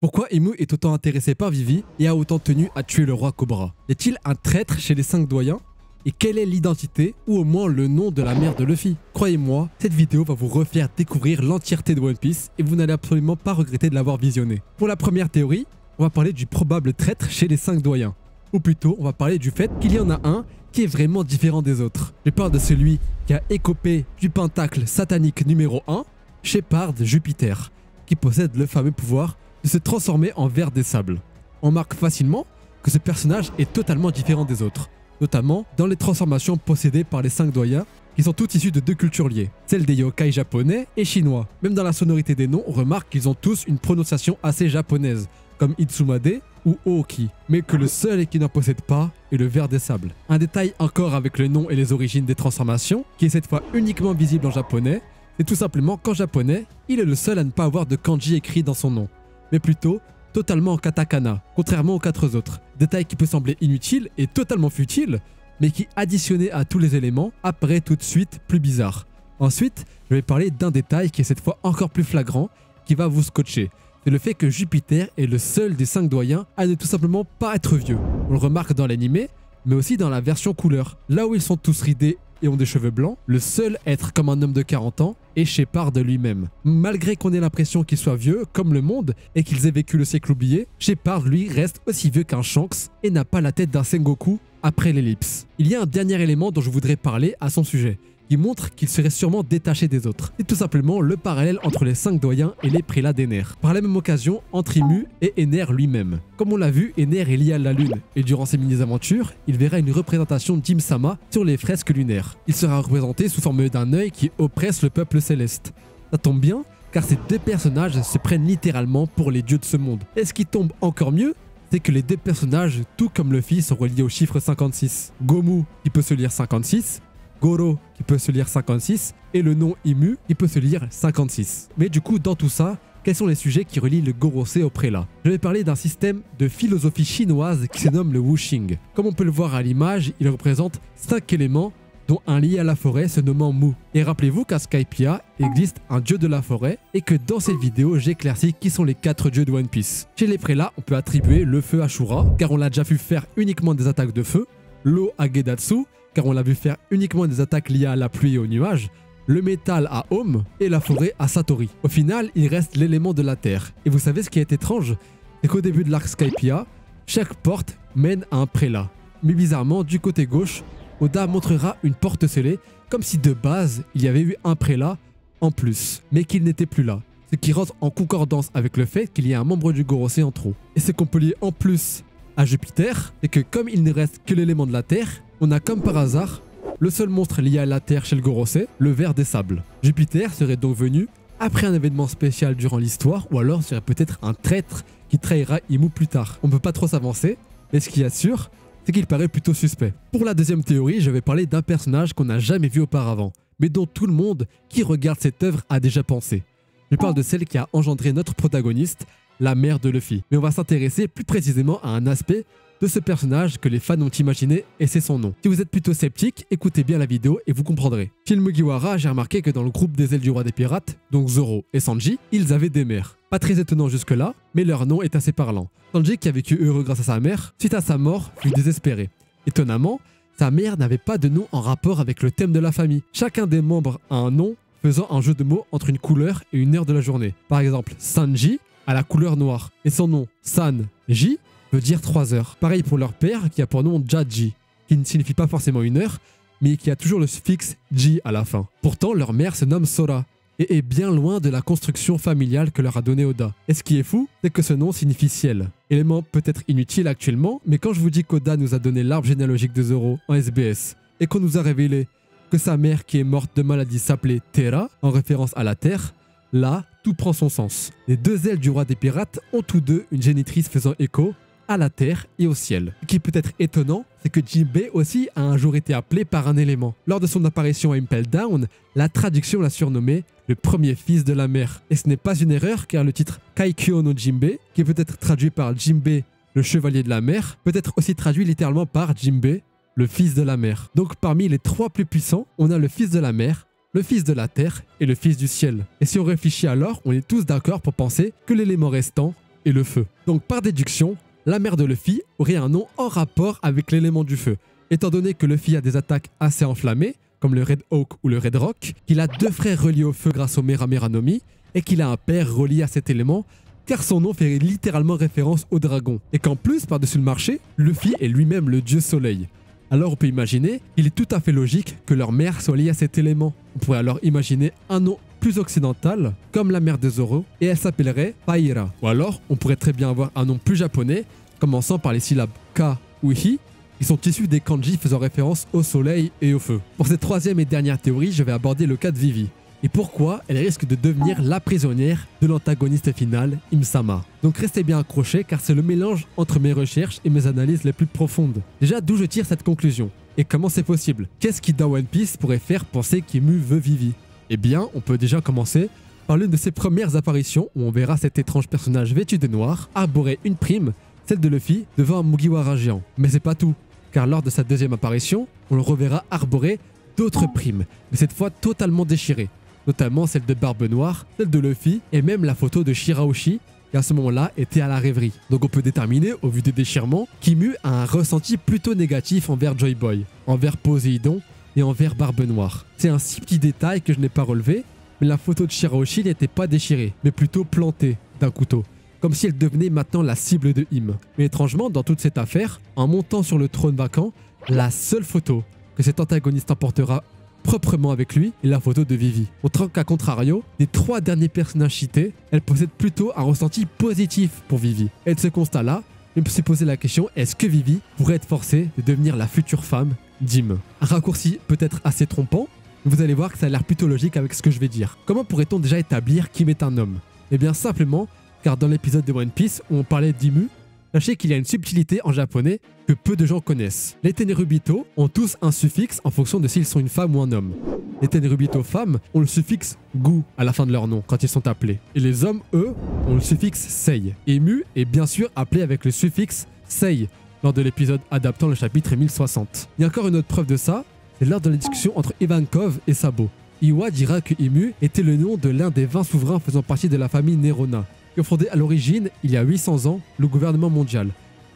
Pourquoi Imu est autant intéressé par Vivi et a autant tenu à tuer le roi Cobra? Y a-t-il un traître chez les 5 doyens? Et quelle est l'identité ou au moins le nom de la mère de Luffy? Croyez-moi, cette vidéo va vous refaire découvrir l'entièreté de One Piece et vous n'allez absolument pas regretter de l'avoir visionné. Pour la première théorie, on va parler du probable traître chez les 5 doyens. Ou plutôt, on va parler du fait qu'il y en a un qui est vraiment différent des autres. Je parle de celui qui a écopé du pentacle satanique numéro 1, Shepard Jupiter, qui possède le fameux pouvoir de se transformer en ver des sables. On marque facilement que ce personnage est totalement différent des autres, notamment dans les transformations possédées par les 5 doyens qui sont toutes issues de 2 cultures liées, celle des yokai japonais et chinois. Même dans la sonorité des noms, on remarque qu'ils ont tous une prononciation assez japonaise, comme Itsumade ou Ooki, mais que le seul qui n'en possède pas est le ver des sables. Un détail encore avec le nom et les origines des transformations, qui est cette fois uniquement visible en japonais, c'est tout simplement qu'en japonais, il est le seul à ne pas avoir de kanji écrit dans son nom, mais plutôt totalement en katakana, contrairement aux 4 autres. Détail qui peut sembler inutile et totalement futile, mais qui, additionné à tous les éléments, apparaît tout de suite plus bizarre. Ensuite, je vais parler d'un détail qui est cette fois encore plus flagrant, qui va vous scotcher. C'est le fait que Jupiter est le seul des 5 doyens à ne tout simplement pas être vieux. On le remarque dans l'animé, mais aussi dans la version couleur. Là où ils sont tous ridés et ont des cheveux blancs, le seul être comme un homme de 40 ans est Shepard lui-même. Malgré qu'on ait l'impression qu'il soit vieux, comme le monde, et qu'ils aient vécu le siècle oublié, Shepard lui reste aussi vieux qu'un Shanks et n'a pas la tête d'un Sengoku après l'ellipse. Il y a un dernier élément dont je voudrais parler à son sujet, qui montre qu'il serait sûrement détaché des autres. C'est tout simplement le parallèle entre les 5 doyens et les prélats d'Ener. Par la même occasion, entre Imu et Ener lui-même. Comme on l'a vu, Ener est lié à la lune, et durant ses mini-aventures, il verra une représentation d'Im-sama sur les fresques lunaires. Il sera représenté sous forme d'un œil qui oppresse le peuple céleste. Ça tombe bien, car ces 2 personnages se prennent littéralement pour les dieux de ce monde. Et ce qui tombe encore mieux, c'est que les 2 personnages, tout comme Luffy, sont reliés au chiffre 56. Gomu, qui peut se lire 56, Goro qui peut se lire 56 et le nom Imu qui peut se lire 56. Mais du coup, dans tout ça, quels sont les sujets qui relient le Gorosei au prélat? Je vais parler d'un système de philosophie chinoise qui se nomme le Wuxing. Comme on peut le voir à l'image, il représente 5 éléments dont un lié à la forêt se nommant Mu. Et rappelez-vous qu'à Skypiea existe un dieu de la forêt et que dans cette vidéo, j'éclaircis qui sont les 4 dieux de One Piece. Chez les prélats, on peut attribuer le feu à Shura, car on l'a déjà vu faire uniquement des attaques de feu, l'eau à Gedatsu, car on l'a vu faire uniquement des attaques liées à la pluie et aux nuages, le métal à Home et la forêt à Satori. Au final, il reste l'élément de la terre. Et vous savez ce qui est étrange? C'est qu'au début de l'arc Skypiea, chaque porte mène à un prélat. Mais bizarrement, du côté gauche, Oda montrera une porte scellée, comme si de base, il y avait eu un prélat en plus, mais qu'il n'était plus là. Ce qui rentre en concordance avec le fait qu'il y a un membre du Gorosei en trop. Et ce qu'on peut lier en plus à Jupiter, c'est que comme il ne reste que l'élément de la terre, on a comme par hasard le seul monstre lié à la Terre chez le Gorosei, le ver des sables. Jupiter serait donc venu après un événement spécial durant l'histoire, ou alors serait peut-être un traître qui trahira Imu plus tard. On ne peut pas trop s'avancer, mais ce qui est sûr, c'est qu'il paraît plutôt suspect. Pour la deuxième théorie, je vais parler d'un personnage qu'on n'a jamais vu auparavant, mais dont tout le monde qui regarde cette œuvre a déjà pensé. Je parle de celle qui a engendré notre protagoniste, la mère de Luffy. Mais on va s'intéresser plus précisément à un aspect de ce personnage que les fans ont imaginé et c'est son nom. Si vous êtes plutôt sceptique, écoutez bien la vidéo et vous comprendrez. Chez le Mugiwara, j'ai remarqué que dans le groupe des ailes du roi des pirates, donc Zoro et Sanji, ils avaient des mères. Pas très étonnant jusque-là, mais leur nom est assez parlant. Sanji, qui a vécu heureux grâce à sa mère, suite à sa mort, fut désespéré. Étonnamment, sa mère n'avait pas de nom en rapport avec le thème de la famille. Chacun des membres a un nom faisant un jeu de mots entre une couleur et une heure de la journée. Par exemple, Sanji a la couleur noire et son nom Sanji veut dire 3 heures. Pareil pour leur père qui a pour nom Jaji, qui ne signifie pas forcément une heure, mais qui a toujours le suffixe Ji à la fin. Pourtant, leur mère se nomme Sora et est bien loin de la construction familiale que leur a donnée Oda. Et ce qui est fou, c'est que ce nom signifie ciel. Élément peut-être inutile actuellement, mais quand je vous dis qu'Oda nous a donné l'arbre généalogique de Zoro en SBS et qu'on nous a révélé que sa mère qui est morte de maladie s'appelait Terra, en référence à la terre, là, tout prend son sens. Les 2 ailes du roi des pirates ont tous 2 une génitrice faisant écho à la terre et au ciel. Ce qui peut être étonnant, c'est que Jinbei aussi a un jour été appelé par un élément. Lors de son apparition à Impel Down, la traduction l'a surnommé le premier fils de la mer. Et ce n'est pas une erreur car le titre Kaikyo no Jinbei, qui peut être traduit par Jinbei, le chevalier de la mer, peut être aussi traduit littéralement par Jinbei, le fils de la mer. Donc parmi les 3 plus puissants, on a le fils de la mer, le fils de la terre et le fils du ciel. Et si on réfléchit alors, on est tous d'accord pour penser que l'élément restant et le feu. Donc par déduction, la mère de Luffy aurait un nom en rapport avec l'élément du feu. Étant donné que Luffy a des attaques assez enflammées, comme le Red Hawk ou le Red Rock, qu'il a 2 frères reliés au feu grâce au Mera Mera no Mi, et qu'il a un père relié à cet élément, car son nom fait littéralement référence au dragon. Et qu'en plus, par-dessus le marché, Luffy est lui-même le dieu soleil. Alors on peut imaginer qu'il est tout à fait logique que leur mère soit liée à cet élément. On pourrait alors imaginer un nom plus occidental, comme la mère de Zoro, et elle s'appellerait Paira. Ou alors, on pourrait très bien avoir un nom plus japonais, commençant par les syllabes Ka ou Hi, qui sont issus des kanji faisant référence au soleil et au feu. Pour cette troisième et dernière théorie, je vais aborder le cas de Vivi. Et pourquoi elle risque de devenir la prisonnière de l'antagoniste final, Im-sama. Donc restez bien accrochés car c'est le mélange entre mes recherches et mes analyses les plus profondes. Déjà, d'où je tire cette conclusion? Et comment c'est possible? Qu'est-ce qui dans One Piece pourrait faire penser qu'Imu veut Vivi? Eh bien, on peut déjà commencer par l'une de ses premières apparitions où on verra cet étrange personnage vêtu de noir arborer une prime, celle de Luffy, devant un Mugiwara géant. Mais c'est pas tout, car lors de sa deuxième apparition, on le reverra arborer d'autres primes, mais cette fois totalement déchirées, notamment celle de Barbe Noire, celle de Luffy et même la photo de Shirahoshi qui à ce moment-là était à la rêverie. Donc on peut déterminer, au vu des déchirements, qu'Imu a un ressenti plutôt négatif envers Joy Boy, envers Poséidon et envers Barbe Noire. C'est un si petit détail que je n'ai pas relevé, mais la photo de Shirahoshi n'était pas déchirée, mais plutôt plantée d'un couteau, comme si elle devenait maintenant la cible de Im. Mais étrangement, dans toute cette affaire, en montant sur le trône vacant, la seule photo que cet antagoniste emportera proprement avec lui est la photo de Vivi. Montrant qu'à contrario, des 3 derniers personnages cités, elle possède plutôt un ressenti positif pour Vivi. Et de ce constat-là, je me suis posé la question, est-ce que Vivi pourrait être forcée de devenir la future femme d'Im? Un raccourci peut-être assez trompant, mais vous allez voir que ça a l'air plutôt logique avec ce que je vais dire. Comment pourrait-on déjà établir qu'Im est un homme? Eh bien simplement, car dans l'épisode de One Piece où on parlait d'Imu, sachez qu'il y a une subtilité en japonais que peu de gens connaissent. Les Tenryubito ont tous un suffixe en fonction de s'ils sont une femme ou un homme. Les Tenryubito femmes ont le suffixe gu à la fin de leur nom quand ils sont appelés. Et les hommes, eux, ont le suffixe sei. Imu est bien sûr appelé avec le suffixe sei lors de l'épisode adaptant le chapitre 1060. Il y a encore une autre preuve de ça, c'est lors de la discussion entre Ivankov et Sabo. Iwa dira que Imu était le nom de l'un des 20 souverains faisant partie de la famille Nerona, qui ont fondé à l'origine, il y a 800 ans, le gouvernement mondial.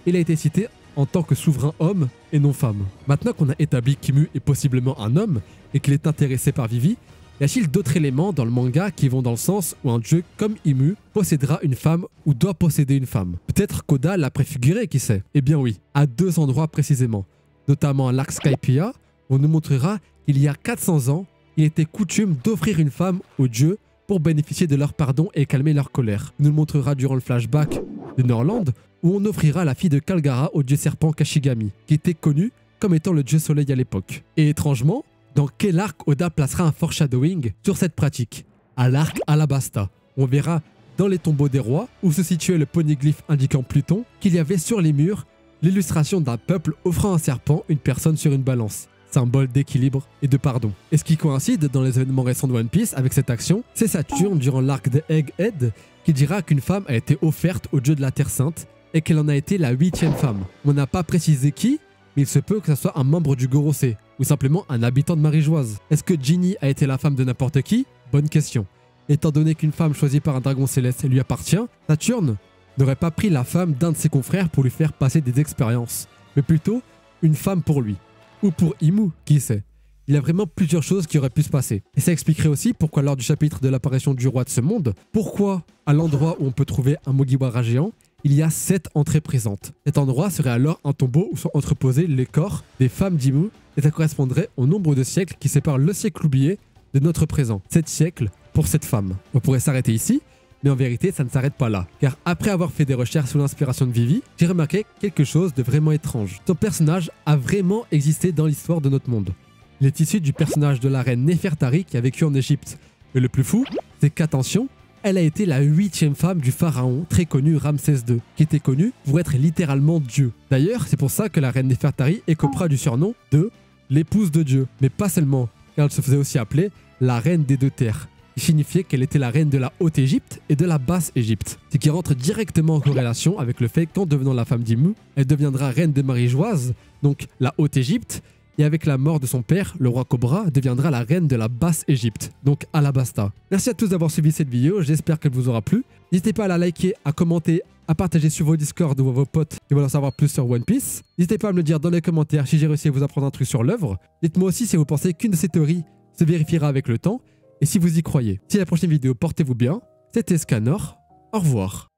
Il a été cité en tant que souverain homme et non femme. Maintenant qu'on a établi qu'Imu est possiblement un homme et qu'il est intéressé par Vivi, y a-t-il d'autres éléments dans le manga qui vont dans le sens où un dieu comme Imu possédera une femme ou doit posséder une femme? Peut-être qu'Oda l'a préfiguré, qui sait? Eh bien oui, à 2 endroits précisément, notamment à l'arc Skypiea, on nous montrera qu'il y a 400 ans, il était coutume d'offrir une femme aux dieux pour bénéficier de leur pardon et calmer leur colère. Il nous le montrera durant le flashback de Norland, où on offrira la fille de Kalgara au dieu serpent Kashigami, qui était connu comme étant le dieu soleil à l'époque. Et étrangement, dans quel arc Oda placera un foreshadowing sur cette pratique? À l'arc Alabasta. On verra dans les tombeaux des rois, où se situait le poneglyphe indiquant Pluton, qu'il y avait sur les murs l'illustration d'un peuple offrant un serpent, une personne sur une balance. Symbole d'équilibre et de pardon. Et ce qui coïncide dans les événements récents de One Piece avec cette action, c'est Saturne durant l'arc de Egghead qui dira qu'une femme a été offerte au dieu de la Terre Sainte et qu'elle en a été la 8e femme. On n'a pas précisé qui, mais il se peut que ce soit un membre du Gorosei ou simplement un habitant de Marie-Joise. Est-ce que Ginny a été la femme de n'importe qui? Bonne question. Étant donné qu'une femme choisie par un dragon céleste lui appartient, Saturne n'aurait pas pris la femme d'un de ses confrères pour lui faire passer des expériences, mais plutôt une femme pour lui. Ou pour Imu, qui sait. Il y a vraiment plusieurs choses qui auraient pu se passer. Et ça expliquerait aussi pourquoi lors du chapitre de l'apparition du roi de ce monde, pourquoi à l'endroit où on peut trouver un Mugiwara géant, il y a 7 entrées présentes. Cet endroit serait alors un tombeau où sont entreposés les corps des femmes d'Imu et ça correspondrait au nombre de siècles qui séparent le siècle oublié de notre présent. 7 siècles pour cette femme. On pourrait s'arrêter ici, mais en vérité, ça ne s'arrête pas là. Car après avoir fait des recherches sous l'inspiration de Vivi, j'ai remarqué quelque chose de vraiment étrange. Son personnage a vraiment existé dans l'histoire de notre monde. Il est issu du personnage de la reine Néfertari qui a vécu en Égypte. Et le plus fou, c'est qu'attention, elle a été la 8e femme du pharaon très connu Ramsès II, qui était connu pour être littéralement Dieu. D'ailleurs, c'est pour ça que la reine Néfertari écopera du surnom de l'épouse de Dieu. Mais pas seulement, car elle se faisait aussi appeler la reine des 2 terres, qui signifiait qu'elle était la reine de la Haute-Égypte et de la Basse-Égypte. Ce qui rentre directement en corrélation avec le fait qu'en devenant la femme d'Imu, elle deviendra reine de Marie-Joise, donc la Haute-Égypte, et avec la mort de son père, le roi Cobra deviendra la reine de la Basse Égypte, donc Alabasta. Merci à tous d'avoir suivi cette vidéo, j'espère qu'elle vous aura plu. N'hésitez pas à la liker, à commenter, à partager sur vos Discord ou vos potes qui veulent en savoir plus sur One Piece. N'hésitez pas à me le dire dans les commentaires si j'ai réussi à vous apprendre un truc sur l'œuvre. Dites-moi aussi si vous pensez qu'une de ces théories se vérifiera avec le temps et si vous y croyez. Si la prochaine vidéo, portez-vous bien. C'était Scanor, au revoir.